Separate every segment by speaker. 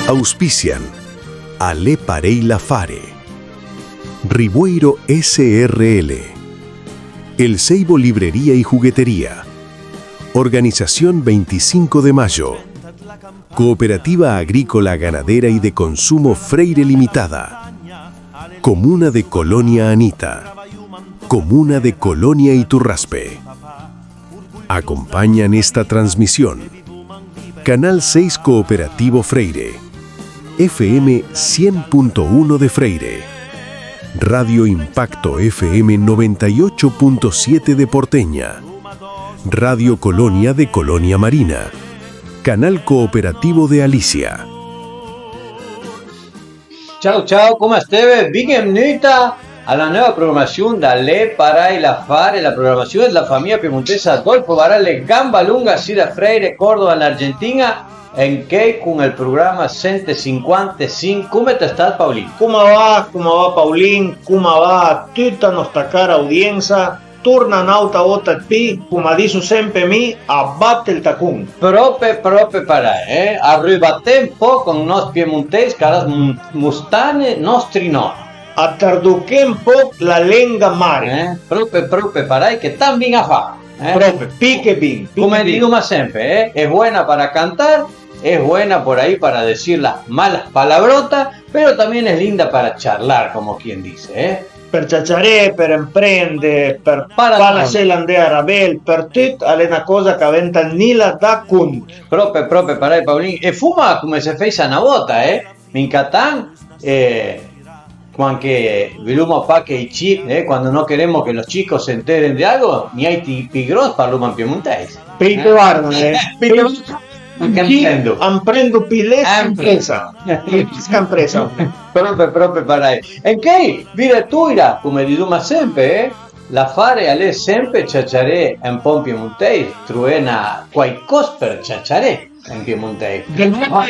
Speaker 1: Auspician Ale Pareila Fare, Ribueiro SRL, El Seibo Librería y Juguetería, Organización 25 de Mayo, Cooperativa Agrícola Ganadera y de Consumo Freire Limitada, Comuna de Colonia Anita, Comuna de Colonia Iturraspe. Acompañan esta transmisión Canal 6 Cooperativo Freire, FM 100.1 de Freire, Radio Impacto FM 98.7 de Porteña, Radio Colonia de Colonia Marina, Canal Cooperativo de Alicia.
Speaker 2: Ciao ciao, come state? Benvenuti alla nuova programazione da Le Pareila Fare, la programazione della famiglia piemontese Adolfo Barale Gamba Lunga, Sida Freire, Córdoba, in Argentina, en che con il programma 155. Come sta Paulín?
Speaker 3: Come va Paulín? Come va tutta nostra cara audienza? Torna nauta vota P, come dico sempre mi, abbatte il tacun.
Speaker 2: Proprio parai, arrivate un po' con i nostri piemontesi, caras mustane, nostri nonni.
Speaker 3: Attarduché un po' la lenga mare.
Speaker 2: Proprio parai che tan bien a fa.
Speaker 3: Proprio, pique bien.
Speaker 2: Come digo sempre, es buena para cantar, es buena por ahí para decir las malas palabrotas, pero también es linda para charlar, como quien dice,
Speaker 3: Per ciacciare, per imprendere, per farsi andare a bel, per tutto è una cosa che aventa nila da conto.
Speaker 2: Proprio parai Paulín. E fuma come se fece una volta, in Catán, que viluma pa que i chip, cuando no queremos que los chicos se enteren de algo, ni hay pigros parluman piemontese.
Speaker 3: Pite guarda,
Speaker 2: Amprendo
Speaker 3: pilesa impresa.
Speaker 2: Proprio parai. E che vire tuira, come diduma sempre, la fare alle sempre ciacciare un po' in piemontese, truena qualcosa per ciacciare in piemontese.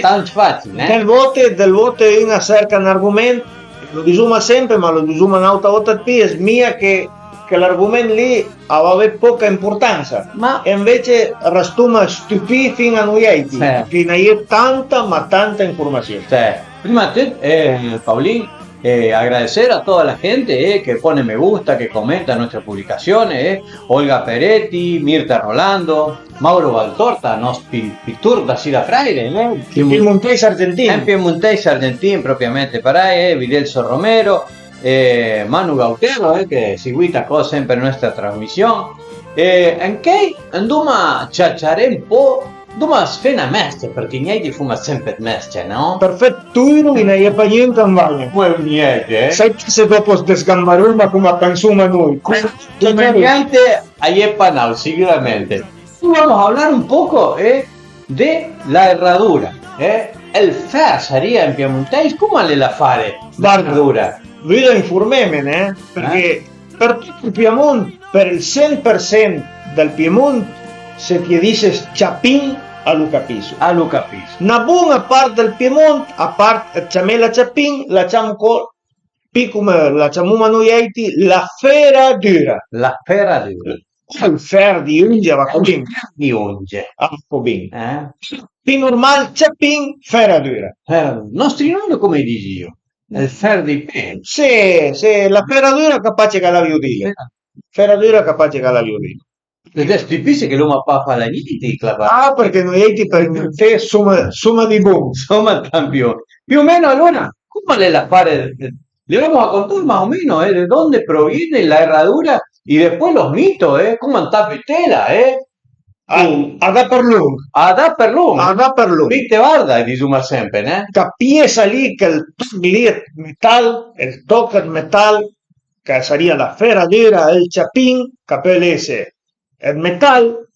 Speaker 2: Tanto facile,
Speaker 3: Del voto in cerca un argomento, lo disuma sempre, ma lo disuma un'altra volta è mia che l'argomento lì aveva poca importanza,
Speaker 2: ma
Speaker 3: invece restuma stupì fino a noi, fino a tanta informazione.
Speaker 2: Prima Paulín, agradecer a toda la gente que pone me gusta, que comenta nuestras publicaciones, Olga Peretti, Mirta Rolando, Mauro Valtorta, nos pittur da Sida Freire,
Speaker 3: in piemontese argentino.
Speaker 2: En piemontese argentino propriamente para Videlso Romero, Manu Gautero, que seguita cosa sempre nuestra transmisión, en che anduma ciacciare un po'. Duma sfena mestre, perché niente fuma sempre mestre, no?
Speaker 3: Perfetto, in hai pa niente in valle.
Speaker 2: Poi niente,
Speaker 3: Sai se dopo sgambaruma come pensamos noi.
Speaker 2: Niente ahí panao, seguramente. Vamos a hablar un poco de la herradura. El fer sería in piemontese, come le la fare? Herradura.
Speaker 3: Vedo informemene, perché per tutto il Piemonte, per il 100% del Piemonte, se ti dice Chapin, a lo capisco. Una buona parte del Piemonte, a parte la Chapin, la chiamo come la chiamiamo noi la ferradura.
Speaker 2: La ferradura.
Speaker 3: Il fer di unge va così.
Speaker 2: Di unge.
Speaker 3: Più normale Chapin, ferradura.
Speaker 2: Nostri nonni come dici io? Il fer di pelo.
Speaker 3: Sì, la ferradura capace che la viudile. Ferradura capace che la viudile.
Speaker 2: È difficile che l'uomo fa la niente,
Speaker 3: Ah, perché noi per te somma di buon.
Speaker 2: Somma campione. Più o meno allora, come le la fare? Le vamos a contar más o menos, de dónde proviene la herradura y después los mitos, cómo anda Petela,
Speaker 3: Ad Aperlung.
Speaker 2: Viste barda, disuma sempre,
Speaker 3: La pieza lì che il toque metal, che sarebbe la ferradura, il chapin, capellese, il metal,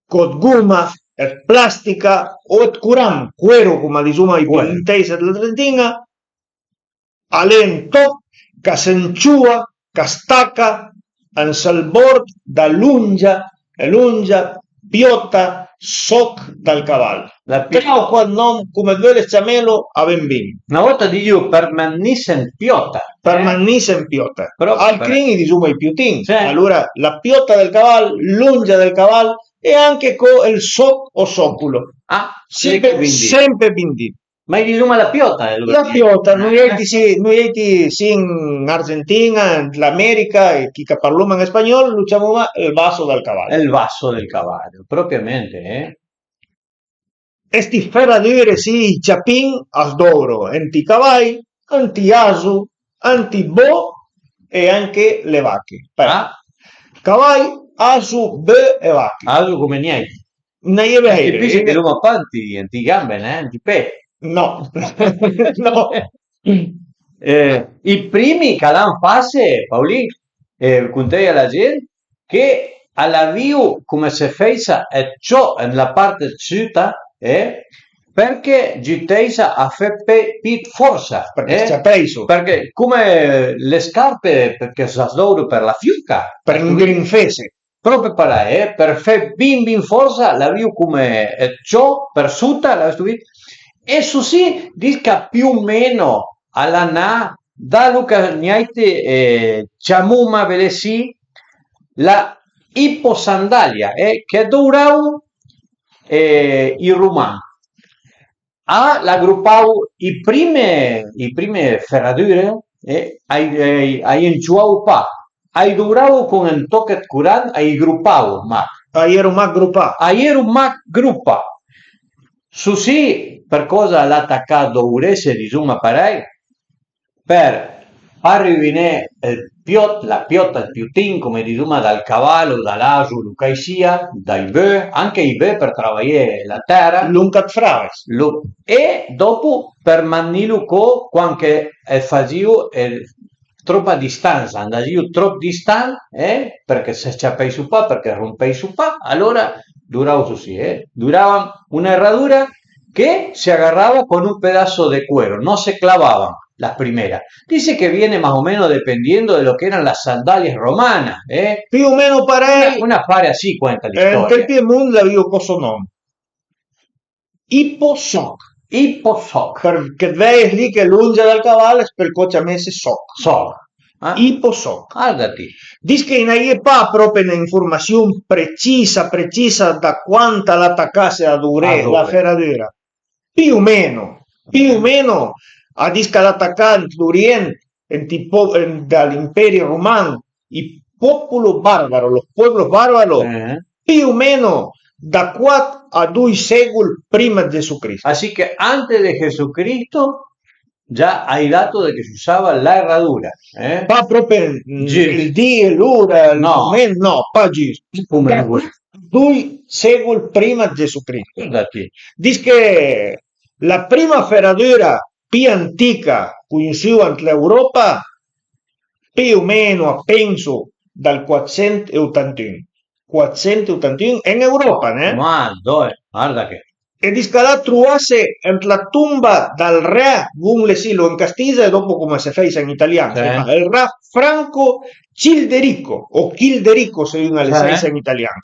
Speaker 3: con gomma, il plastica, o il curam, cuero, come disuma i piemontesi dell'Argentina, alento, che s'enciua, che stacca, in salbord da lunga, piota, soc dal cavallo. Però quando come due ciamelo a bambini.
Speaker 2: Una volta dico permanisse in piota.
Speaker 3: Però al crini disuma i piutin. Allora la piota del cavallo, lunga del cavallo e anche con il soc o soculo.
Speaker 2: Sempre
Speaker 3: bindito.
Speaker 2: Ma insomma la piota è
Speaker 3: La piota, noi sì in Argentina, in America, e chi che parla in spagnolo, lo chiamiamo il vaso del
Speaker 2: è
Speaker 3: cavallo.
Speaker 2: il vaso del cavallo, propriamente,
Speaker 3: E sti ferradure sì, ciapin, asdoro, anti cavalli, anti asu, anti bo e anche le vacche.
Speaker 2: Ah,
Speaker 3: Cavalli, asu, be e vacche.
Speaker 2: algo come niente.
Speaker 3: Non è
Speaker 2: Ti dice che
Speaker 3: vero?
Speaker 2: l'uomo avanti, anti gambe, anti pe.
Speaker 3: No, no.
Speaker 2: I primi calan fase, Paolì, con te alla gente, che alla viu come se feisa e ciò nella parte città, perché giteisa a fe pit forza,
Speaker 3: Perché ci ha preso
Speaker 2: perché come le scarpe perché loro per la fiuca,
Speaker 3: per un grinfese.
Speaker 2: proprio per fe bim bim forza la viu come ciò per sutta la stupid e su sì disca più o meno alla na da Luca Niaite Chamuma Velesi la iposandalia che durau il rumano la gruppau i prime ferradure ai enchuau pa ai durau con un toque curan ai gruppau ma
Speaker 3: Ieri un maggrupà.
Speaker 2: Aier un Mac gruppa. Su sì, per cosa l'attaccato Urese di Zuma Parei? Per arrivare la piotta il piutin come di Zuma dal cavallo, dall'asu, Lucaisia, dai bue, anche i bue per lavorare la terra.
Speaker 3: Luncat fraves.
Speaker 2: E dopo per Mannilu co qualche fagiu troppa distanza, andasiu troppo distante, perché se sciappei su pa, perché rompei su pa, allora duraba così, duraba una herradura que se agarraba con un pedazo de cuero, no se clavaban las primeras. Dice que viene más o menos dependiendo de lo que eran las sandalias romanas,
Speaker 3: Più o meno parei.
Speaker 2: Una pare así cuenta la
Speaker 3: Nel
Speaker 2: historia.
Speaker 3: Piemonte avevo questo nome. Iposoc.
Speaker 2: Iposoc.
Speaker 3: Perché vedi lì che lunge dal cavallo per cosa messe soc.
Speaker 2: Soc.
Speaker 3: Iposoc.
Speaker 2: Guardati.
Speaker 3: Dice che non è proprio un'informazione precisa da quanta l'attaccasse a dure la ferradura. Più o meno a disca l'attaccante d'Oriente dall'Imperio Romano, i popolo barbaro, los pueblos bárbaros, più o meno da 4 a 2 secoli prima di Jesucristo.
Speaker 2: Así que antes de Jesucristo ya hay datos de que se usaba la herradura.
Speaker 3: Pa proprio il dì, l'ora, il momento, no, pa giusto. 2 secoli prima di Jesucristo. Dice che la prima ferradura più antica conosciuta nell'Europa, più o meno, penso, dal 481. 481 in Europa,
Speaker 2: Ma dove? Guarda che.
Speaker 3: E dice che la trovasse nella tumba del re, lo in Castiglia e dopo come si fa in italiano, il re Franco Childerico, o Childerico se uno le sa in italiano.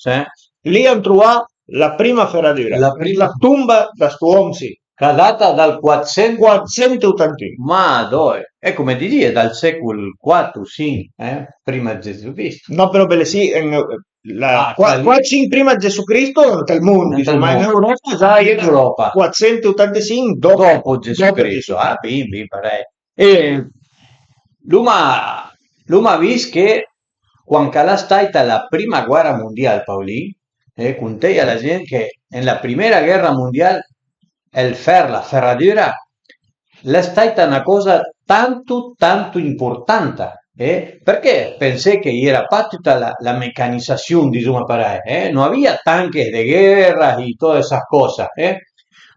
Speaker 3: Lì hanno trovato la prima ferradura, la tumba da sto uomo, sì.
Speaker 2: Data dal
Speaker 3: 481.
Speaker 2: Ma dove? È come di dire, dal secolo 4, sì, prima di Gesù Cristo.
Speaker 3: No, però bene sì, qua prima di Gesù Cristo nel mondo, insomma, in Europa già in Europa. 485
Speaker 2: dopo Gesù Cristo. Ah, bimbi, pare. E l'uma vis che quando è stata la prima guerra mondiale, Paolì, con te alla gente che nella prima guerra mondiale la ferradura è stata una cosa tanto importante, perché pensé que era tutta la mecanización, diciamo, para no había tanques de guerra y todas esas cosas,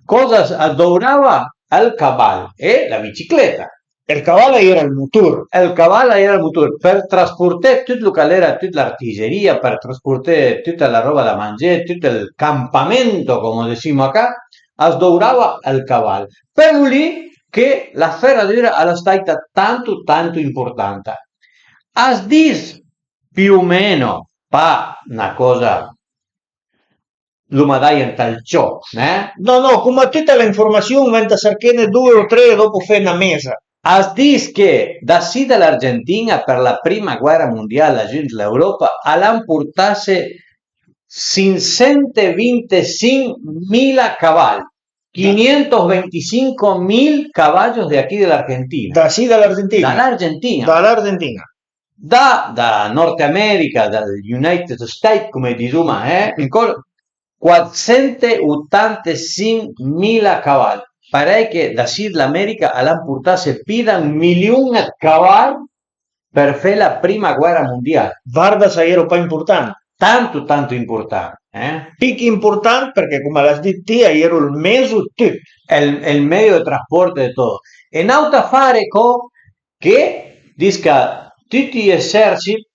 Speaker 2: cosas adoraba al caballo, la bicicleta.
Speaker 3: El caballo era il motor.
Speaker 2: El cavallo era il motor per trasportare tutto lo che era tutta l'artiglieria, per trasportare tutta la roba da mangiare, tutto il campamento, come diciamo acá, asdourava al cavallo. Per lì che la ferradura era stata tanto importante. As dis più o meno pa una cosa lo madai in tal ciò,
Speaker 3: No, come tutta l'informazione mentre cercane 2 o 3 dopo fai una mesa.
Speaker 2: As dis che da sì dall'Argentina per la prima guerra mondiale a giunge l'Europa all'han portasse 525.000 cavalli. 525.000 caballos de aquí de la Argentina.
Speaker 3: Da sì dall'Argentina.
Speaker 2: Dall'Argentina.
Speaker 3: Dall'Argentina.
Speaker 2: Da Norte America, dal United States, come diciamo, 485.000 cavalli. Pare che da Sudamerica all'hanno portato se pida 1.000.000 cavalli per fare la prima guerra mondiale.
Speaker 3: Guarda se ero pa' importante.
Speaker 2: Tanto importante.
Speaker 3: Pic importante perché, come l'hai detto, ero il mezzo tutto.
Speaker 2: El medio de transporte de todo. En Autafáreco, que disca tutti gli eserciti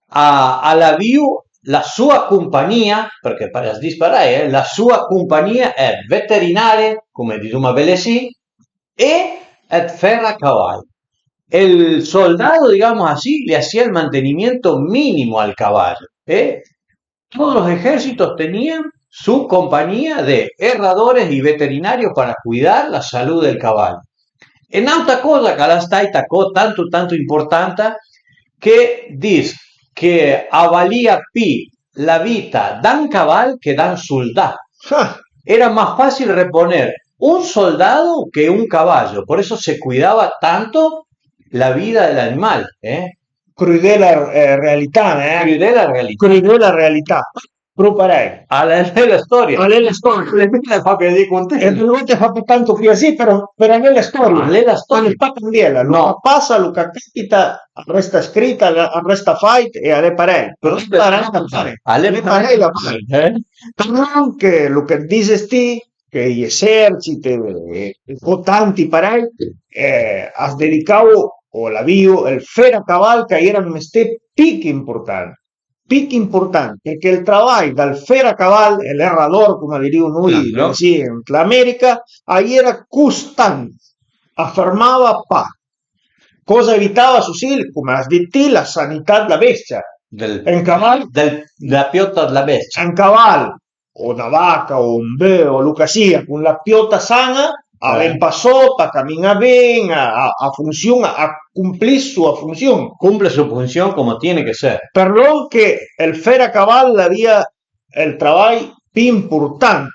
Speaker 2: alla view la sua compagnia, perché per disparare, la sua compagnia è veterinaria, come diciamo a Velesi, e ferracavalli. El soldado, digamos así, le hacía el mantenimiento mínimo al caballo. Todos los ejércitos tenían su compañía de herradores y veterinarios para cuidar la salud del caballo. En alta cosa che sta tacò tanto importante che dice che avalia più la vita d'un cavallo che d'un soldato. Era más fácil reponer un soldado que un caballo, por eso se cuidaba tanto la vida del animal.
Speaker 3: Crudele realtà, Crudele realtà. Proparei.
Speaker 2: Alla storia.
Speaker 3: Alla storia.
Speaker 2: Le fa vedere con te.
Speaker 3: E due volte fa tanto qui così, però nella storia.
Speaker 2: Nella storia.
Speaker 3: Non fa cambiare. No. Passa, lo che capita, resta scritta, resta fight e alle parei. Però alle parei la fai. Però che lo che dice sti, che gli eserciti o tanti parei, has dedicato o l'avvio, il fer caval che era un mestiere pic importante, perché il lavoro dal fer a caval, l'errador, come diciamo noi in America, era costante, affermava pa. Cosa evitava su sì, come has detto, la sanità della bestia.
Speaker 2: La piotta della bestia.
Speaker 3: Un cavallo, o una vacca, o un bue, o lo che sia, con la piotta sana, ben pasota, camina bien, a función, a cumplir su función.
Speaker 2: Cumple su función como tiene que ser.
Speaker 3: Perdón que el fer a cabal había el trabajo importante.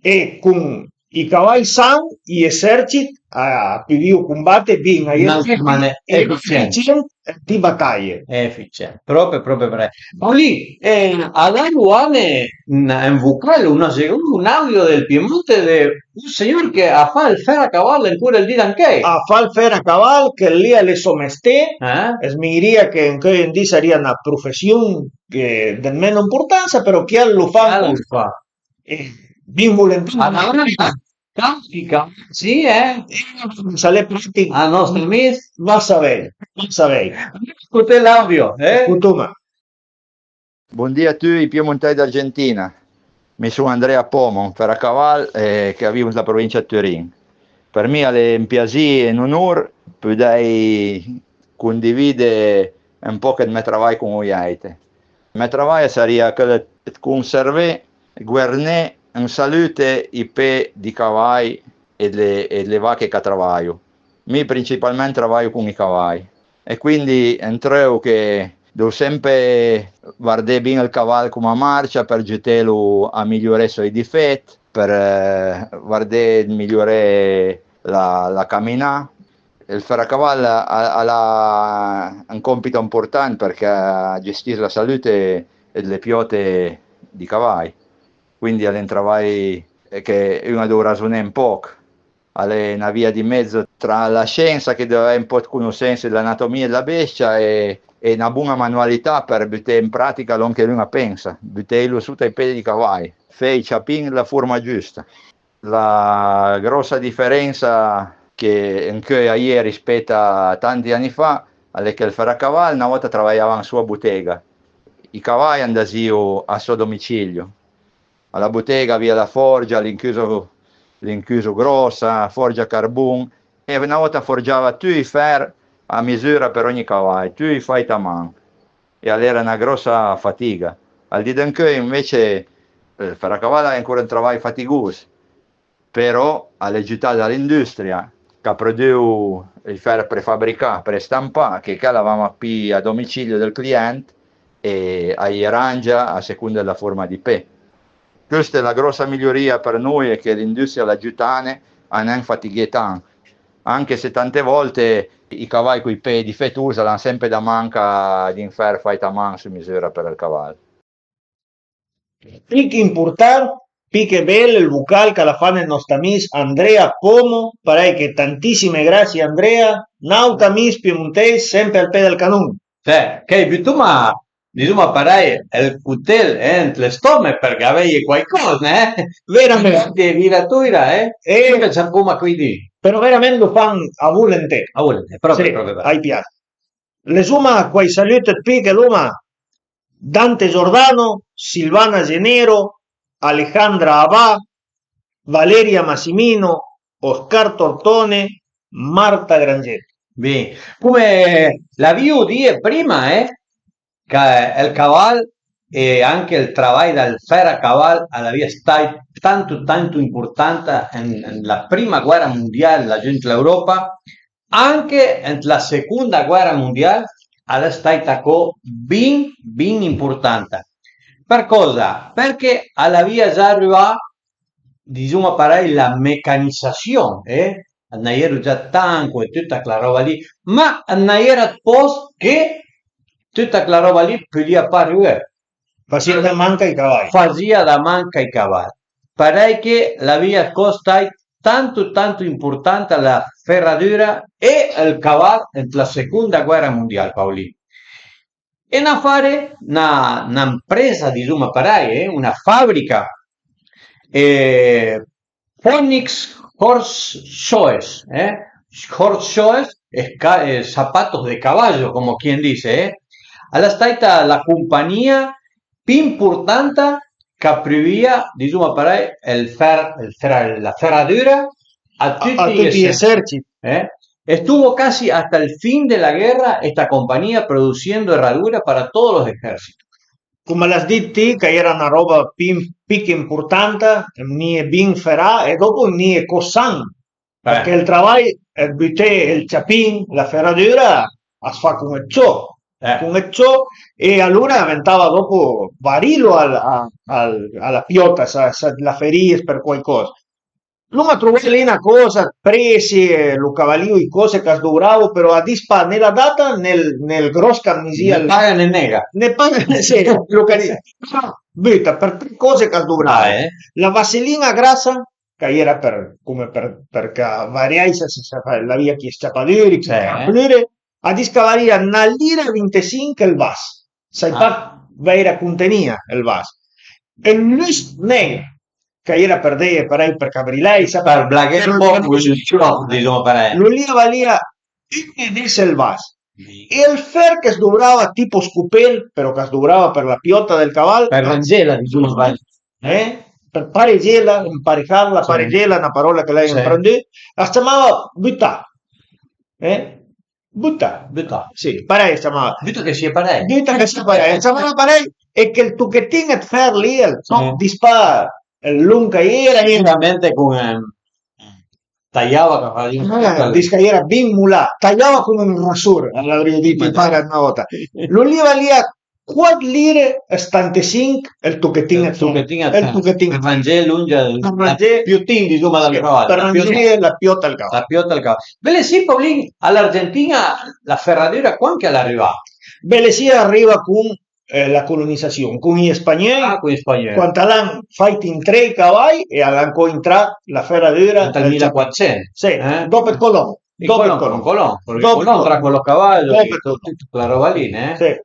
Speaker 3: Y con i cavalli san i eserciti a più combate bien efficiente di battaglie.
Speaker 2: Efficiente, proprio per lì ad Aruane in vocale un audio del Piemonte di un signor che a fa il fer a cavallo ancora il dì anche
Speaker 3: a fa il fer a cavallo che lì è le somestè mi diria che hoy en día sería una profesión de menos importanza però chi lo fa bien volentieri.
Speaker 2: Caspita, sì,
Speaker 3: Sale pratica.
Speaker 2: A nostro miss.
Speaker 3: Va sapere.
Speaker 2: Ascolta l'audio,
Speaker 4: Buongiorno a tutti i piemontesi d'Argentina. Mi sono Andrea Pomo, un ferracaval che vivo nella provincia di Turin. Per me è un piacere e un onore poter condividere un po' del mio lavoro con voi. Il mio lavoro sarebbe quello di conservare, governare in salute i pe di cavalli e le vacche che lavoro. Io principalmente lavoro con i cavalli e quindi entro che devo sempre guardare bene il cavallo come marcia per gettarlo a migliorare i suoi difetti, per guardare migliorare la camminata. Il ferracavallo ha un compito importante perché gestire la salute delle piote di cavalli. Quindi è un lavoro che uno deve ragionare un po', è una via di mezzo tra la scienza che deve avere un po' di conoscenza dell'anatomia della bestia e una buona manualità per buttare in pratica quello che uno pensa, buttarlo sotto i piedi di cavalli, fare i ciappini la forma giusta. La grossa differenza che ieri rispetto a tanti anni fa è che il ferracavallo una volta lavorava in sua bottega, i cavalli andavano a suo domicilio. Alla bottega via la forgia, l'inchiuso grossa, forgia carbone e una volta forgiava tutti i ferri a misura per ogni cavallo, tutti i fai a mano e era una grossa fatica. Al di là che invece il ferracavallo è ancora un lavoro faticoso, però è legittimato dall'industria che produce il ferro prefabbricato, prestampato, che l'avevamo qui a domicilio del cliente e arrangia a seconda della forma di pe. questa è la grossa miglioria per noi, è che l'industria laggiutane non fatica tanto, anche se tante volte i cavalli con i piedi difettosi hanno sempre da manca di fare faita man su misura per il cavallo.
Speaker 3: Pic important, pique bel, il vocal che la fa nel nostro amico Andrea Pomo, parei che tantissime grazie Andrea, nauta amico piemontese, sempre al piede del canone.
Speaker 2: Cioè, che tu ma diciamo parai il cutel le stomme perché avevi qualcosa,
Speaker 3: Veramente.
Speaker 2: Devi la tua,
Speaker 3: E-
Speaker 2: che c'è come quindi.
Speaker 3: Però veramente lo fanno a volente.
Speaker 2: Ah, volete, proprio,
Speaker 3: Sì,
Speaker 2: proprio.
Speaker 3: ai piace. Le suma quei saluti pique l'uma Dante Giordano, Silvana Genero, Alejandra Abà, Valeria Massimino, Oscar Tortone, Marta Grangetti.
Speaker 2: Bene. Come la VOD prima, che il cavallo e anche il lavoro del ferro a cavallo alla via stato tanto importante nella prima guerra mondiale, la gente dell'Europa, anche nella seconda guerra mondiale, alla stata ben importante. Per cosa? Perché alla via già arriva, diciamo, la meccanizzazione, non era già tanco e tutta quella roba lì, ma non era posto che tutta quella roba lì podia arrivare.
Speaker 3: Faceva da manca i cavalli.
Speaker 2: Fazia da manca i cavalli. Pare che la via costa è tanto importante la ferradura e il cavallo nella seconda guerra mondiale, Paolino. E una fare una impresa di Zuma Parai, una fabbrica, Phoenix Horse Shoes, Horse Shoes, zapatos de caballo, como quien dice, alla stata la compagnia più importante che previa, diciamo per la ferradura a tutti
Speaker 3: gli eserciti.
Speaker 2: Estuvo casi hasta el fin de la guerra esta compañía produciendo herradura para todos los ejércitos.
Speaker 3: Come l'hai detto, che era una roba più importante, ni è ben ferrà e dopo ni è cossan. Perché il lavoro, il butte, il ciapin, la ferradura, si fa come ciò. Come ciò, e allora diventava dopo varillo alla piotta, la ferie per qualcosa. Non mi trovato lì una cosa, presi, lo cavaliere, le cose che sdovravo, però a dispa nella data, nel grosso camisia.
Speaker 2: Ne paga ne nega.
Speaker 3: Ne paga, sì, lo che butta per tre cose che sdovravo. La vasellina grassa, che era perché variai la via che sciapaduri, a discavaria una lira e 25 il vas. Sai vera contenia il vas. E lust negro, che era per te, per Cabrilei,
Speaker 2: per Blagher diciamo per
Speaker 3: lo lì valia e disse il vas. E il fer che sdovrava tipo scupel, però che sdovrava per la piotta del cavallo.
Speaker 2: Per Rangela, diciamo
Speaker 3: per paregela, imparejarla, paregela, una parola che lei imprende, la chiamava buttà. Butta. Sì, parei chiamava.
Speaker 2: Butta che sia parei.
Speaker 3: Butta che sia parei. Chiamava parei e che il tucchettino è fer lì, di spa, lunga era.
Speaker 2: Veramente con tagliava
Speaker 3: che era ben mulà, tagliava come un rasur, l'avrei detto in pare una volta. Lo lì valia 4 lire e 75 il tucchettino
Speaker 2: il tucchettino Vangelo lunga piuttin di Duma dal cavallo
Speaker 3: per rangere la piotta al cavallo.
Speaker 2: Bene sì, Paolini, all'Argentina la ferradura quando arriva?
Speaker 3: Bene sì, arriva con la colonizzazione, con gli spagnoli, quando hanno fatto in 3 cavalli e hanno entrato la ferradura
Speaker 2: nel 1400.
Speaker 3: Sì, dopo il Colombo.
Speaker 2: Dopo il Colombo tra quello cavallo e tutta quella roba lì,
Speaker 3: Sì.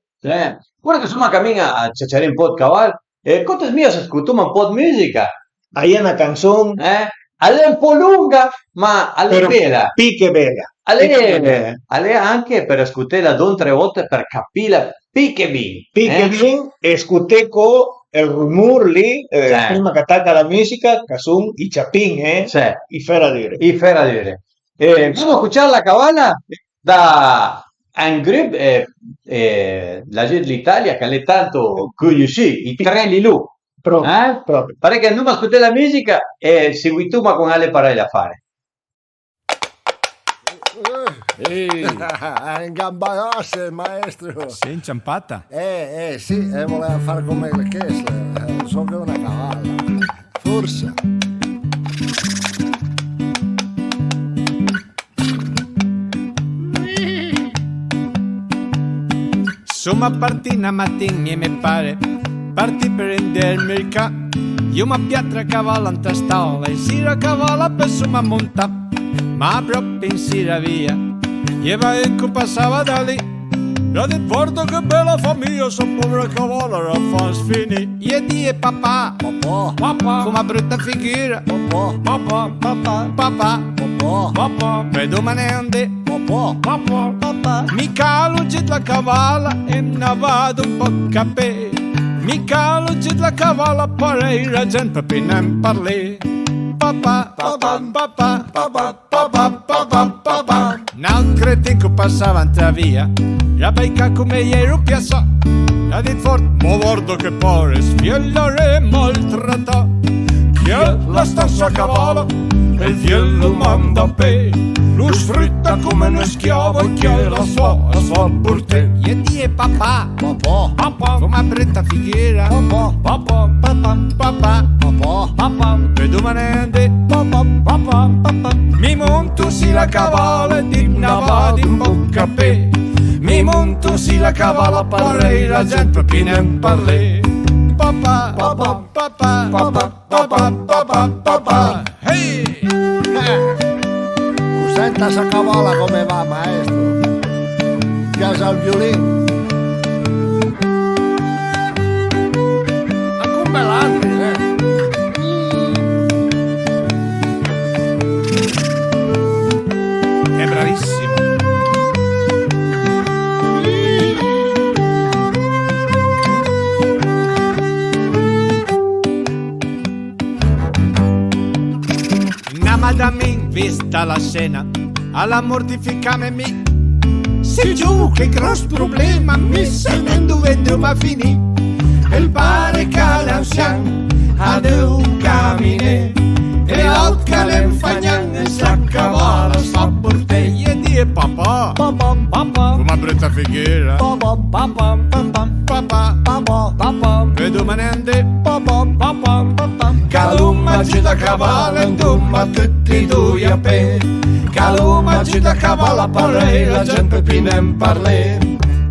Speaker 2: Guarda che insomma cammina a cercare un po' di cavallo e quanto mio se ascoltiamo un po' di musica.
Speaker 3: Hai una canzone
Speaker 2: è un po' lunga ma alle bella.
Speaker 3: Picche bella.
Speaker 2: Alle anche per ascoltarla 2 o 3 volte per capire picche bin.
Speaker 3: Picche bin e ascoltare con il rumore lì prima che attacca la musica che sono i ciapin, i ferradure.
Speaker 2: Vamos a escuchar la cavala da un gruppo la gente d'Italia che è tanto conosciuti, i Tre Lilù.
Speaker 3: Proprio.
Speaker 2: Pare che andiamo a ascoltare la musica e seguito ma con alle parole a fare.
Speaker 5: In gamba grossa, maestro.
Speaker 6: Sei inciampata?
Speaker 5: Sì, voleva fare come le Kessler. So che è una cavalla. corsa.
Speaker 6: Insomma partì una mattina e mi pare partì per rendermi il ca. Io mi piattra a cavallo in tastola e si a cavallo per su ma monta. Ma proprio in sera via e va in cui passava da lì. Io ti guardo che bella famiglia, so povero cavallo era fa sfinì. Io di papà, papà, come brutta figura. Papà, papà, papà, papà, per domani papà, mi calo giù la cavalla e ne vado un po' capè. Mi calo giù la cavalla pare la gente per non parlare. Papà, papà, papà, papà, papà, papà, papà. Un cretino passava in via, la becca come ieri piazza. La dit forte, ma guardo che pare sfiellare maltratta. Chi è la stessa cavalla e il fiello manda a pe. Lo sfrutta come un schiavo e chi è la sua porte. E die papà, papà, papà, come brutta figura. Papà, papà, papà, papà, papà, papà, per domani papà, papà, papà. Mi monto si la cavalla e di una vado in bocca a pe. Mi monto si la cavalla pare la gente per non parle. Papà, papà, papà, papà, papà, papà, papà. Hey!
Speaker 5: Senta sa cavala come va, maestro. Piace al violino. Ma come l'altri,
Speaker 6: È bravissimo. Madame, vista la scena, alla mortificame mi. Se giù che grosso problema mi se non dovete ma finì. Il pare che l'anzian ad un camine e l'alt che l'enfagnan e sa cavala sa porte. E die papà, papà, papà, come brutta figura. Papà, papà, papà, papà, papà, papà, vedo manende. Papà, papà, papà, caluma giù da cavallo e dumma tutti due a pe. Caluma giù da cavallo pare la gente pina in parle.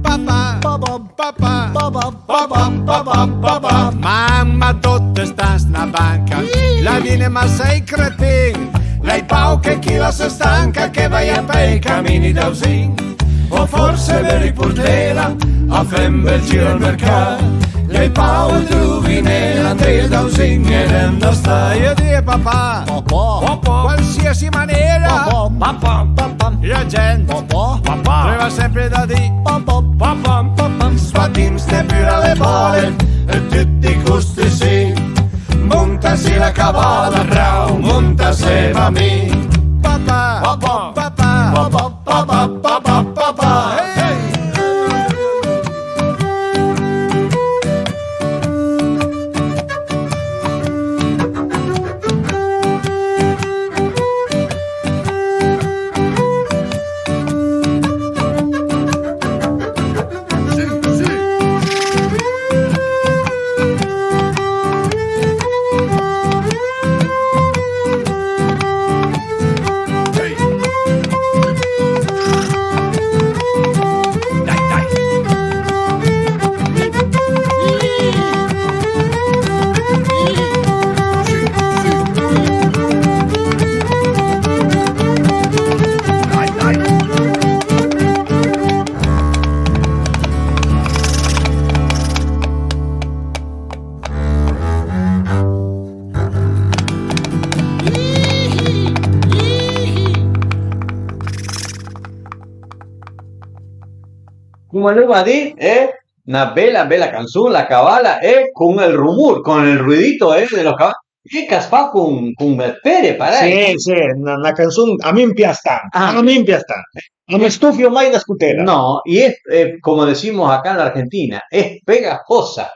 Speaker 6: Papà, papà, papà, papà, papà, papà, papà. Mamma tutte sta na banca, la viene ma sei cretin. Lei pau che chi la si stanca che vai a pe i cammini d'ausin. O forse veri portera a femmel giro al mercato. Lei pau e tu vine la te d'ausin e renda stai e di papà, papà, qualsiasi maniera. Papà, papà, la gente, papà, aveva sempre da di. Papà, papà, papà, sfatim ste più alle bolle e tutti i gusti sì. Montasi la cavalla, bravo, montasi va mi. Papà, papà, papà, papà, papà, papà, papà, hey!
Speaker 2: Como le va a decir, una bella canción, la cabala, con el rumor, con el ruidito, de los caballos. ¿Qué caspa con Pere, para
Speaker 3: Sì, una canzone a me piace tanto, a me piace tanto. Non mi stufio mai da scutela.
Speaker 2: No, y es, como decimos acá en la Argentina, es pegajosa,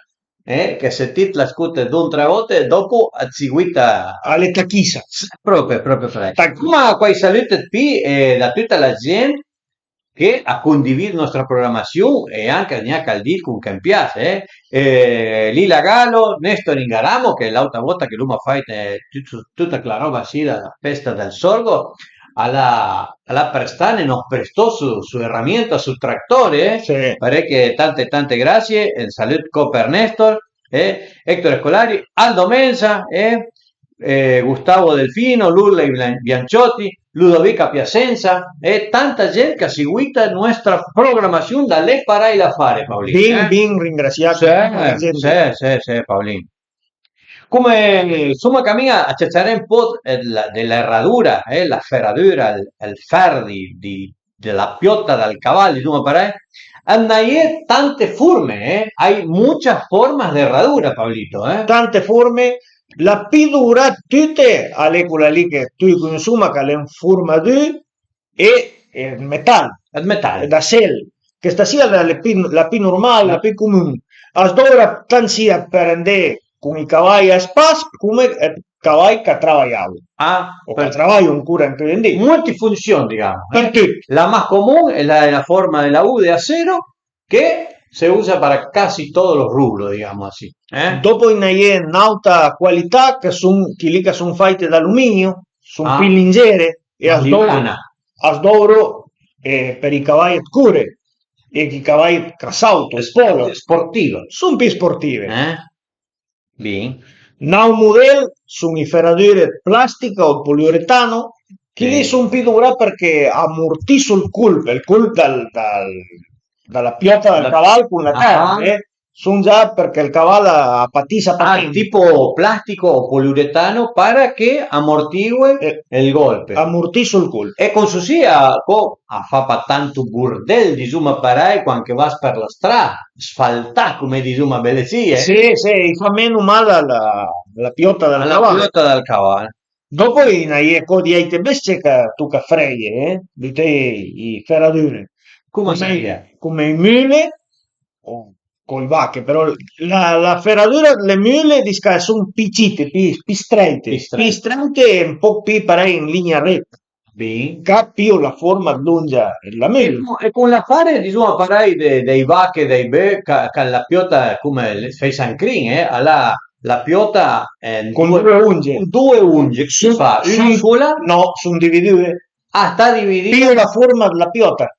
Speaker 2: che se ti la scuote d'un tre volte, dopo seguita
Speaker 3: Alle tacchisa.
Speaker 2: proprio fra. Ma quei saluti qui da tutta la gente che a condividere la nostra programmazione e anche a dire con che piace. Lila Galo, Nestor Ingaramo, che l'altra volta che lui mi ha fatto tutta la roba sì, la festa del sorgo, alla Prestane nos prestò su herramienta, sul trattore,
Speaker 3: Sì.
Speaker 2: parecchie tante grazie, salut per Nestor, Héctor Escolari, Aldo Mensa, Gustavo Delfino, Lurley Bianciotti, Ludovica Piacenza e tanta gente che ha seguito la nostra programmazione da lei para la fare, Paolino.
Speaker 3: Ben ringraziato.
Speaker 2: Sì, Paolino. Come insomma cammina a cercare un po' dell'erradura, la ferradura, il ferdi della piotta del cavallo, insomma, hay tante forme, hay muchas formas de herradura, Pablito.
Speaker 3: Tante forme, la più dura, tutte, alle quella lì che tu consumi, che è in forma di, e il metallo,
Speaker 2: Il metallo.
Speaker 3: da sel, che sta sia la più normale, la più comune. A sdora, tanto sia per andare con i cavalli a spasso, come i cavalli che lavorano. O che lavorano ancora in prendita.
Speaker 2: Multifunción, digamos.
Speaker 3: Perché?
Speaker 2: La más común es la forma de la U de acero, que se usa para casi todos los rubros, digamos así.
Speaker 3: Dopo in alta qualità, che sono quelli che sono fatti d'alluminio, sono più leggere e a sdoro per i cavalli scure e i cavalli casauto,
Speaker 2: Sportivo.
Speaker 3: sono più sportive.
Speaker 2: Bien.
Speaker 3: Now model sono i ferradure plastica o poliuretano, che lì sono più dura perché ammortiscono il colpo dalla piotta del cavallo con la terra. Sono già perché il cavallo patisa
Speaker 2: tipo plástico o poliuretano para que amortigue el golpe.
Speaker 3: Ammortisce il colpo.
Speaker 2: E con su sia fa pa tanto burdel di Zuma Parai quando vas per la strada, sfaltà come di Zuma Belezie.
Speaker 3: Sì, fa meno male alla piotta del cavallo.
Speaker 2: La piotta del cavallo.
Speaker 3: Dopo in ecco di te besce che tu che freghe, di te i ferradure. Come i mule o col vacche, però la ferradura, le mule sono piccite, più strette e un po' più parei in linea retta. Più la forma lunga la mula.
Speaker 2: E con la fare diciamo parai dei vacche, dei bè, con la piotta come fai San Crin, la piotta
Speaker 3: con due unghie
Speaker 2: che si fa una sola?
Speaker 3: No, sono dividute.
Speaker 2: Está dividida.
Speaker 3: Più la forma della piotta.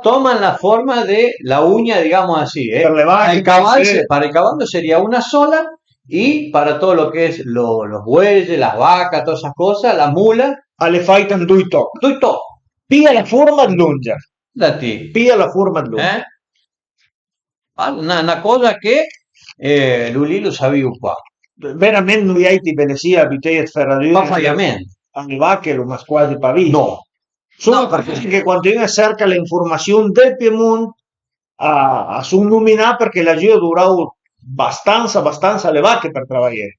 Speaker 2: Toman la forma de la uña, digamos así.
Speaker 3: Para
Speaker 2: el caballo sería una sola y para todo lo que es los bueyes, las vacas, todas esas cosas, la mula.
Speaker 3: Le faitan due tocchi. Pia la forma lunga. Pia la forma lunga.
Speaker 2: Una cosa che lui lo sabia un po'.
Speaker 3: Veramente noi hai ti benesia abitei e ferradure.
Speaker 2: Ma faiamente.
Speaker 3: Le vacche lo mas quasi pavì.
Speaker 2: No.
Speaker 3: Solo perché quando uno cerca le informazioni del Piemonte a su nominare perché la giro durava abbastanza le vacche per lavorare.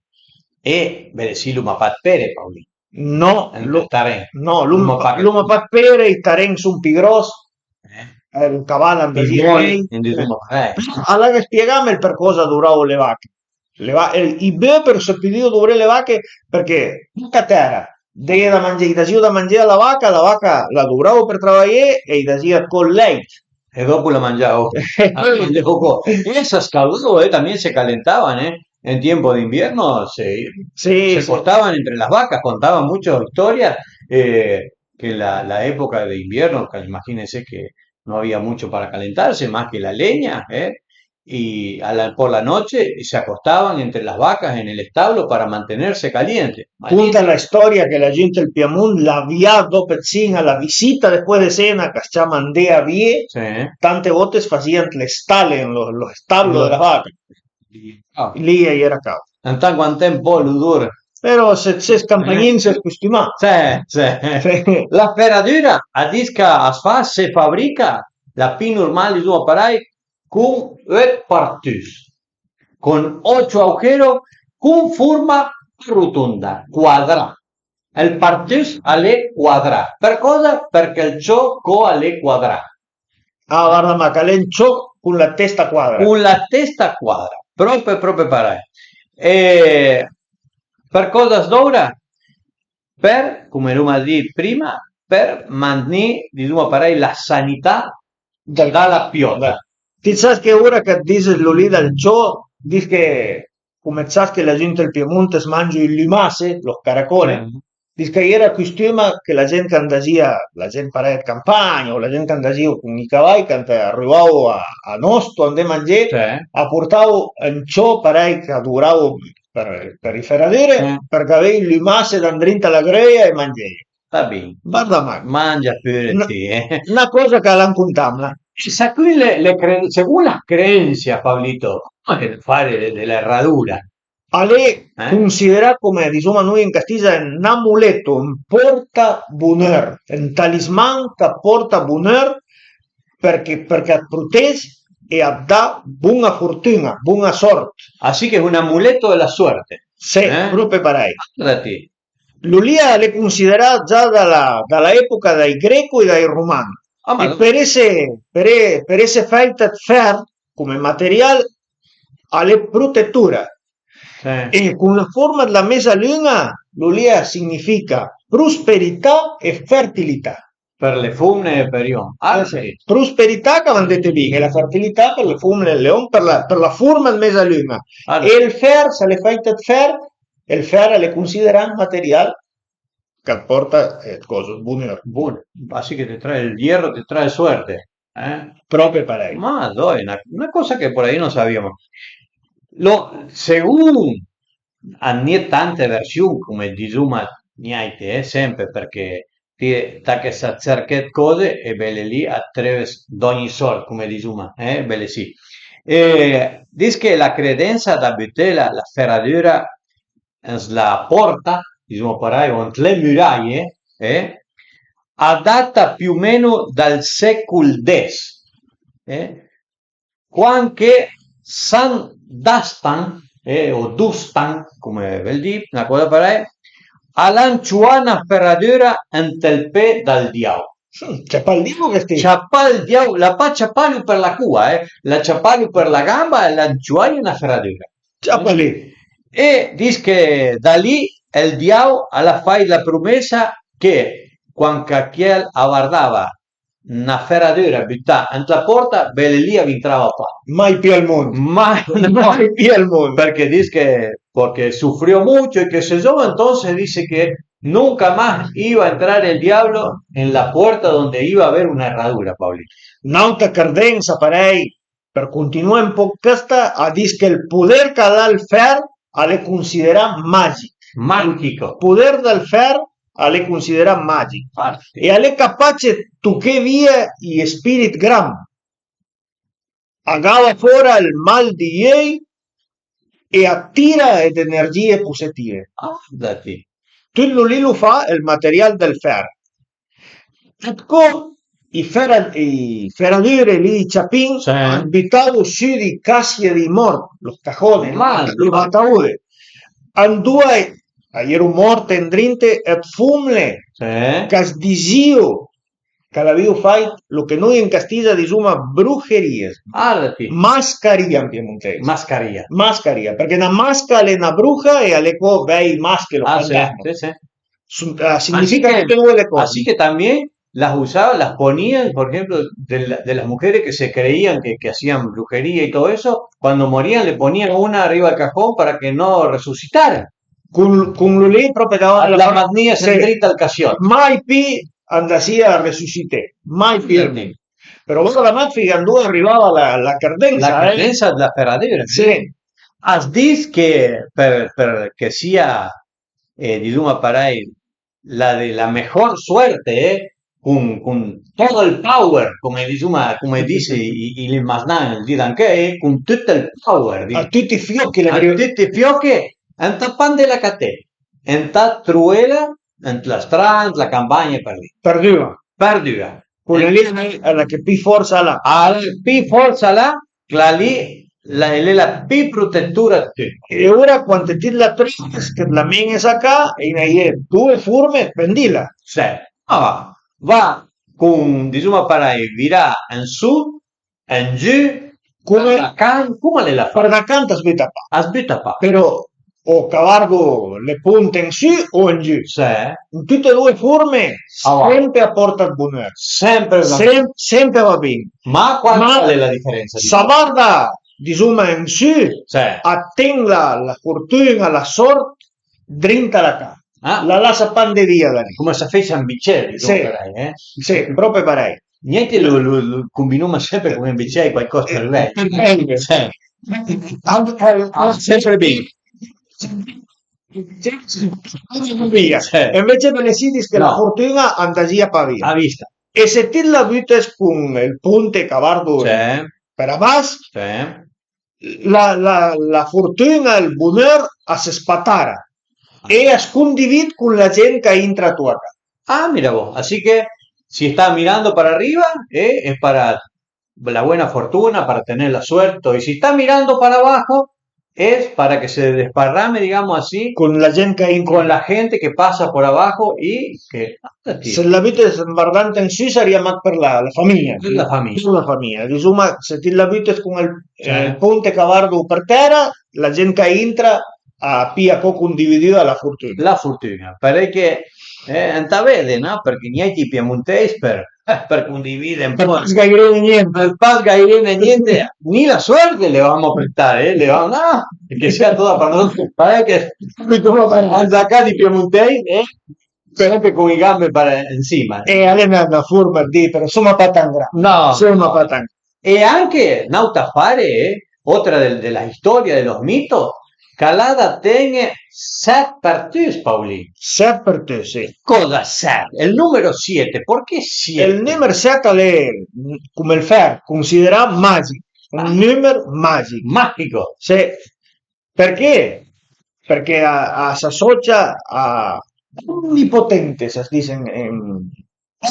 Speaker 2: E sì, l'uma pat pere, Paolino.
Speaker 3: No, l'uma pat pere, i taren sono più grossi. Un cavallo allora spiegami per cosa duravo le vacche. I bue per sapere dove le vacche perché a terra deia da mangiare la vacca la duravo per lavorare e da sia con lei.
Speaker 2: E dopo la mangiavo. Esas caldos también se calentaban, En tiempo de invierno se cortaban entre las vacas, contaban muchas historias que la época de invierno, imagínense que no había mucho para calentarse, más que la leña, y por la noche se acostaban entre las vacas en el establo para mantenerse calientes.
Speaker 3: Cuenta la historia que la gente del Piemonte la via dopo cena, la visita después de cena, que se llama Andea Vie, tante voces hacían le stalle en los establos de las vacas. Lì era caos.
Speaker 2: Antan quanto tempo dura.
Speaker 3: Però se campagnini si costuma.
Speaker 2: Sì. La ferradura a disca asfa se fabbrica la più normale di un parai con 8 partus, con 8 agujeros, con forma rotonda, quadrata. Il partus alle quadrato. Per cosa? Perché il ciocco alle quadrato.
Speaker 3: Guarda, ma calencio con la testa quadra.
Speaker 2: Con la testa quadra. Proprio parai. Per cosa sdora? Per, come Roma detto prima, per mantenere, diciamo, la sanità dalla piota.
Speaker 3: Ti sai che ora che dice lì dal ciò, dice che come sai che la gente del Piemonte mangia il limase, lo caracole, dice che era costuma che la gente andasia, la gente pareva di campagna o la gente andasia con i cavalli che arrivava a Nosto, andava a mangiare, ha portato in ciò parei che durava per i ferradere, perché aveva il limase da dentro alla greia e mangiare.
Speaker 2: Va bene.
Speaker 3: Guarda, ma
Speaker 2: Mangia pure te.
Speaker 3: una cosa che la contamna.
Speaker 2: Según las creencias, Pablito, el fare della herradura.
Speaker 3: Ale considera come diciamo noi in Castilla un amuleto, un porta bonheur, un talisman che porta bonheur perché protegge e dà buona fortuna, buona sorte.
Speaker 2: Así que es un amuleto de la suerte.
Speaker 3: Sì, proprio parei.
Speaker 2: Guardati.
Speaker 3: L'Ulia è considerata già dalla epoca dai greco e dai romani. E per esse fatte fer come materiale alle protettura. E con la forma della mesa luna, l'Ulia significa prosperità e fertilità.
Speaker 2: Per le fumne e per io.
Speaker 3: Sì. Prosperità che andate bene, e la fertilità per le fumne del leone, per la forma della mesa luna. E il fer, se le fatte fer, il fer è considerato materiale che porta cose buone.
Speaker 2: Así que te trae el hierro, te trae suerte.
Speaker 3: Proprio parei.
Speaker 2: Madonna, una cosa que por ahí no sabíamos. Según hanno tante versioni, come diciamo, niente, sempre perché sta che si cerca cose e belle lì a través d'ogni sorte, come diciamo, belle sì. Dice che la credenza da buttare la ferradura la porta, diciamo per ahí, entre le muraille, data più o meno dal secolo X, quando San Dastan, o Dustan, come vuol dire, una cosa per ahí, ha lanciato una ferradura entre il pè dal diavolo.
Speaker 3: Ciappaldino che stai?
Speaker 2: Il diavolo, la ciappallo per la cua, la ciappallo per la gamba e lanciato una ferradura.
Speaker 3: Ciappalino.
Speaker 2: E dice che da lì il diavolo alla fai la promessa che quando Cachiel guardava una ferradura buttata in la porta, belle lì entrava qua.
Speaker 3: Mai più al mondo.
Speaker 2: Mai più al mondo. Perché dice che porque sufrió mucho y que se yo, entonces dice que nunca más iba a entrar el diablo en la puerta donde iba a haber una herradura, Pablito.
Speaker 3: Un'altra credenza parei per continuare un po' questa a dire che il potere che dà il fer le considera magico.
Speaker 2: Magico.
Speaker 3: Il potere del fer le considera magico. E è capace tu che via i spirit gram. Agava fuori il mal di ieri e attira ed energie positive.
Speaker 2: Dati.
Speaker 3: Tutto lì lo fa il materiale del fer. Ecco, i ferradure lì, i ciapin, hanno abitato su di casse di morti, los cajones, los ataúdes. Hanno due, ieri un morto in drinte, e fumle, che dizio, che l'avevo fatto, lo che noi in Castilla diciamo brujerie. Mascaria in piemontese. Mascaria, perché una masca è una bruja e alle bei maschero. Significa que tutte le cose.
Speaker 2: Así que también las usaban, las ponían, por ejemplo, de las mujeres que se creían que hacían brujería y todo eso, cuando morían le ponían una arriba del cajón para que no resucitaran.
Speaker 3: Con lo lì proprio
Speaker 2: la magnia sendrita al casión.
Speaker 3: Mai più andasia a resucité, mai più. Però quando la mafia andò arrivava la credenza.
Speaker 2: La credenza della ferradura.
Speaker 3: Sì.
Speaker 2: As dice che per che sia, diciamo, para la de la mejor suerte, con todo el power, come dice il Masnan, il diran che con tutto il power.
Speaker 3: A tutti i fiocchi.
Speaker 2: En tapan de la catena, en ta truela, en la strand, la campagna per lì. Perdua.
Speaker 3: Quella lì è la che più forza l'ha.
Speaker 2: Più forza l'ha, la lì è la più protettura di tutti.
Speaker 3: E ora quando ti la trinques, che la menes acá, e in due forme, prendila.
Speaker 2: Sì. Va con, diciamo, parai, virà in su, in giù, come le la fa?
Speaker 3: Per la canta sbetta pa.
Speaker 2: Sbetta pa.
Speaker 3: Però o cavallo le punte in su o in giù.
Speaker 2: Sì.
Speaker 3: In tutte e due forme
Speaker 2: Avanti.
Speaker 3: sempre apporta il bonheur.
Speaker 2: Sempre.
Speaker 3: Sempre va bene.
Speaker 2: Ma qual è la differenza?
Speaker 3: Se guarda, insomma, in su,
Speaker 2: Sì.
Speaker 3: attiene la fortuna, la sorte, drinta la casa.
Speaker 2: Ah.
Speaker 3: La lascia panderia da lì.
Speaker 2: Come se fece un bicchiere,
Speaker 3: Sì. Sì, proprio parei.
Speaker 2: Niente lo combinava sempre come bicchiere qualcosa per lei. Sì. Sempre bene.
Speaker 3: Via.
Speaker 2: Sì.
Speaker 3: E invece me ne si dice che
Speaker 2: No.
Speaker 3: la fortuna andasia pa via.
Speaker 2: A vista.
Speaker 3: E se ti la butes con il ponte cavardo
Speaker 2: Sì.
Speaker 3: per abasso,
Speaker 2: Sì.
Speaker 3: la fortuna, il bonheur se spatara e es condivid con la gente que entra a tu casa.
Speaker 2: Ah, mira vos. Así que si estás mirando para arriba, es para la buena fortuna, para tener la suerte. Y si está mirando para abajo, es para que se desparrame, digamos así,
Speaker 3: Con la gente que entra.
Speaker 2: con la gente que pasa por abajo y que...
Speaker 3: Se la butes guardante in su seria más per la famiglia.
Speaker 2: Per la famiglia.
Speaker 3: Per la famiglia. Insomma, se ti la butes con il
Speaker 2: Sì.
Speaker 3: ponte cavardo per terra, la gente que entra a pia poco condividida la fortuna.
Speaker 2: La fortuna. Perché anta vede, no? Perché niente i piemontesi per condividere
Speaker 3: Per sgaire niente.
Speaker 2: el Paz Gairene niente, ni la suerte le vamos a prestar, le vamos, no, que sea toda para nosotros, para que anda acá di Piemontei, sempre con i gambe para encima.
Speaker 3: E allena una forma di, però insomma pa tan grande.
Speaker 2: No,
Speaker 3: Insomma pa tan.
Speaker 2: y anche Nautafare, otra de las historias, de los mitos, Calada tiene 7 partis, Pauli.
Speaker 3: 7 per te, sì.
Speaker 2: Cosa 7? El número 7, ¿por qué 7?
Speaker 3: Il numero 7 è come il fer, considerato magico. Un numero magico.
Speaker 2: Mágico.
Speaker 3: Sì. Perché? Perché si associa a onnipotente, si dice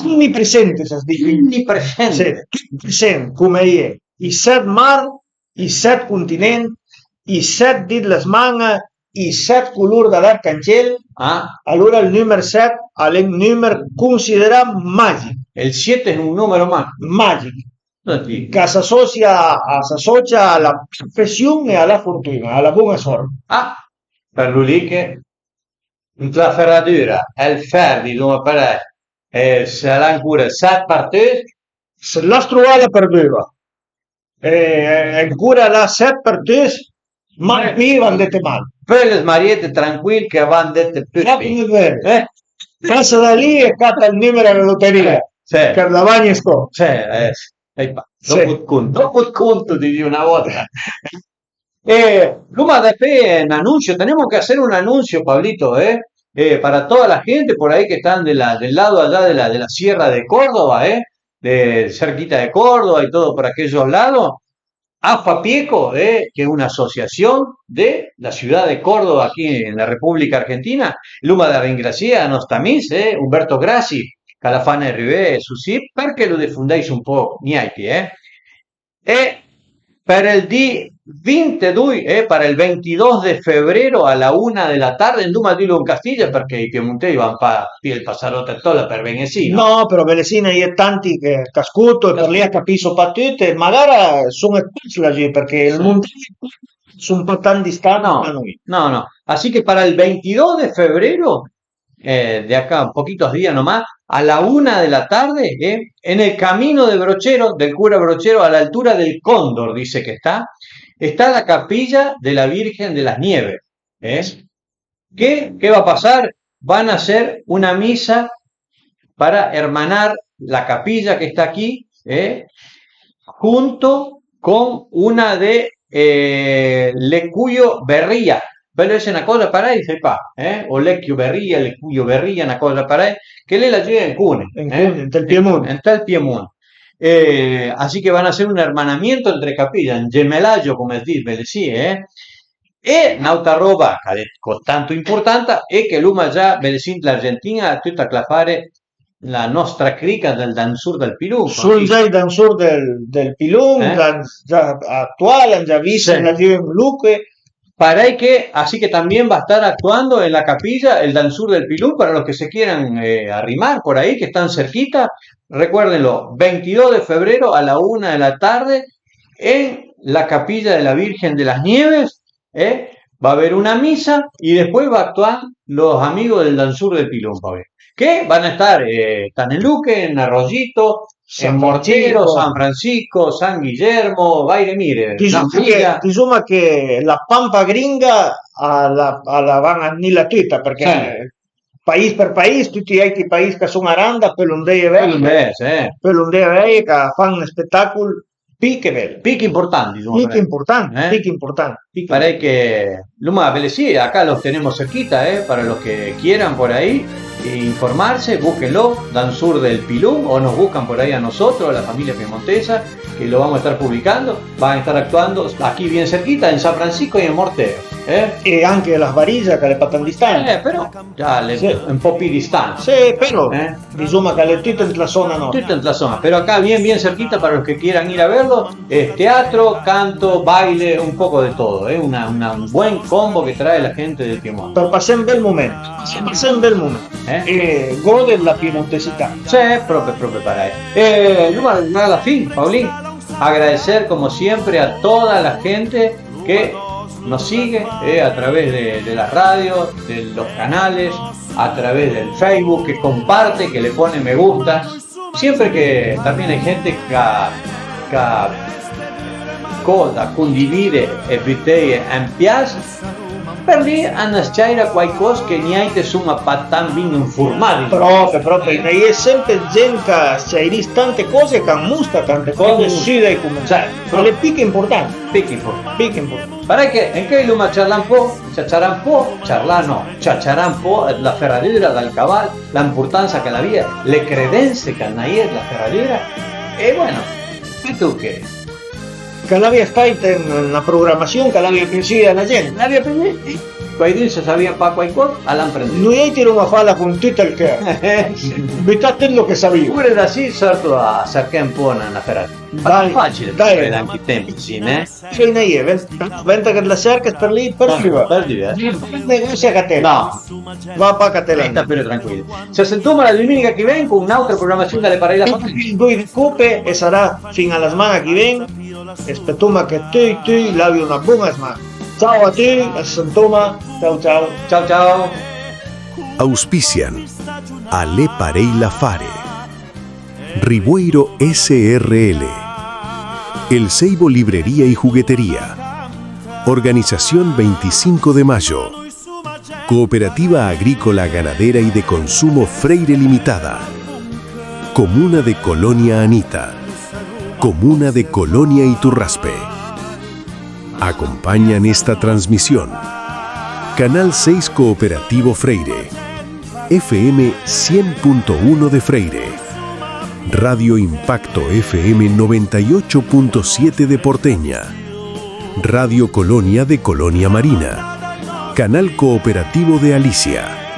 Speaker 3: onnipresente, si dice.
Speaker 2: Omnipresente.
Speaker 3: Sì, presente, come è. I 7 mar, i 7 continenti, i 7 dit les manga, i 7 colori dell'arcangelo.
Speaker 2: Ah,
Speaker 3: Allora il numero 7 è un numero considerato magico.
Speaker 2: el 7 es un número mágico.
Speaker 3: Magico.
Speaker 2: No ti-
Speaker 3: Che si associa alla professione e alla fortuna, alla buona sorte.
Speaker 2: Ah, per lui che la ferradura è il ferro, come per sarà ancora 7 partite,
Speaker 3: Se la trovata perdeva e ancora la 7 per te, ma qui andate male.
Speaker 2: per le smariette tranquille che vanno dette più
Speaker 3: Ma come è vero? Passa da lì e cata il numero della lotteria.
Speaker 2: Sì.
Speaker 3: Per la bagna sto.
Speaker 2: Dopo il conto di una volta. Luma de Fe, un anuncio, tenemos que hacer un anuncio, Pablito, para toda la gente por ahí que están del lado allá de la Sierra de Córdoba, de cerquita de Córdoba y todo por aquellos lados. AFAPIECO, que es una asociación de la ciudad de Córdoba, aquí en la República Argentina. Luma da ringraziare a nostri amici, Umberto Grassi, Calafana e Rivé, Susì, perché lo diffondete un po' niente, E per il dì 22, para il 22 de febrero a la 1 de la tarde, in Duma Dilo in Castiglia, perché i piemontesi vanno a il passarotte tolla per Venesino.
Speaker 3: No, però Venesina è tanti che cascuto e per lì capisco pa tutte, magari sono lì perché il montagna sono un po' tan distanti da noi.
Speaker 2: No. Así que para el 22 de febrero, de acá un poquitos días nomás, a la 1 de la tarde, en el camino de Brochero, del cura Brochero, a la altura del Cóndor, dice que está la capilla de la Virgen de las Nieves. ¿Qué va a pasar? Van a hacer una misa para hermanar la capilla que está aquí, junto con una de Lecuyo Berría. Bello es una cosa para ahí, sepa, o Lecchio Berría, Lecuyo Berría, una cosa para ahí, que le la llega en Cune.
Speaker 3: En el Piemonte.
Speaker 2: En tal Piemonte. Así que van a hacer un hermanamiento entre capillas, en gemelaggio, come dice, sì, E un'altra roba tanto importante è che l'uma già l'Argentina ha tutta a clafare la nostra crica del Dansur del Pilum.
Speaker 3: Sono già i danzori del Pilum, già attuale, hanno già visto
Speaker 2: Sì.
Speaker 3: la Dio Luque.
Speaker 2: Para que, así que también va a estar actuando en la capilla el Dansur del Pilum para los que se quieran arrimar por ahí, que están cerquita. Recuérdenlo, 22 de febrero a la 1 de la tarde en la capilla de la Virgen de las Nieves. va a haber una misa y después va a actuar los amigos del Dansur del Pilón, que van a estar, están en Luque, en Arroyito, en Mortero, San Francisco, San Guillermo, Baile, mire,
Speaker 3: insomma che la Pampa gringa alla van a nella tutta, perché país per país, tutti i paesi che sono aranda, per l'ondea veia, che fanno spettacoli pique bello.
Speaker 2: Pique importante.
Speaker 3: Pique importante.
Speaker 2: Para que, Luma, sí, acá los tenemos cerquita, para los que quieran por ahí informarse, búsquenlo, Dansur del Pilum, o nos buscan por ahí a nosotros, a la familia piemontesa, que lo vamos a estar publicando. Van a estar actuando aquí bien cerquita, en San Francisco y en Mortero.
Speaker 3: E anche las varillas che le patan distanti.
Speaker 2: Però già un po' più distanti.
Speaker 3: Sí, pero insomma che le tutto en la zona no.
Speaker 2: Tutto en la zona, pero acá bien cerquita para los que quieran ir a verlo, teatro, canto, baile, un poco de todo, un buen combo che trae la gente del Piemonte.
Speaker 3: Per passare un bel momento. Gode la piemontesità.
Speaker 2: Sí, proprio para eso. Nada, fin, Paulín, agradecer como siempre a toda la gente que nos sigue a través de las radios, de los canales, a través del Facebook, que comparte, que le pone me gusta. Siempre que también hay gente que condivide e vite en piaz, per lì a nascere qualcosa che niente sono tan ben informati.
Speaker 3: Proprio, e è sempre gente che c'è tante cose che musta tante cose, sì, dai cominciare. Sono le picche importanti.
Speaker 2: Para que en que Luma charlan po, chacharán po la ferradura del cabal, la importancia que la vía, le credenze que la ferradura, e bueno, ¿y tú qué?
Speaker 3: Che l'aveva fatta una programmazione che l'aveva pensata la gente.
Speaker 2: L'aveva pensata? Quindi se sabía para qualcosa, l'hanno preso.
Speaker 3: Noi tirano a farla con tutto il che. Bitate lo che sapevo.
Speaker 2: Pure da sì, certo, a cercare un po' una ferrata.
Speaker 3: Dai,
Speaker 2: facile,
Speaker 3: dai.
Speaker 2: Anche i tempi, sì, né?
Speaker 3: Sì, venta che la cerca per lì, per negozia che te.
Speaker 2: No.
Speaker 3: Va a Catella.
Speaker 2: Sta più tranquillo. Ci sentiamo la domenica che viene con un'altra programmazione dalle parole da
Speaker 3: il 2 di coppe e sarà fino alla settimana che viene. Aspettiamo che tu lavi una buona settimana. Ciao a ti, a Santoma. Ciao.
Speaker 1: Auspician Ale Pareila Fare, Ribueiro SRL, El Seibo Librería y Juguetería, Organización 25 de Mayo, Cooperativa Agrícola Ganadera y de Consumo Freire Limitada, Comuna de Colonia Anita, Comuna de Colonia Iturraspe. Acompañan esta transmisión Canal 6 Cooperativo Freire, FM 100.1 de Freire, Radio Impacto FM 98.7 de Porteña, Radio Colonia de Colonia Marina, Canal Cooperativo de Alicia.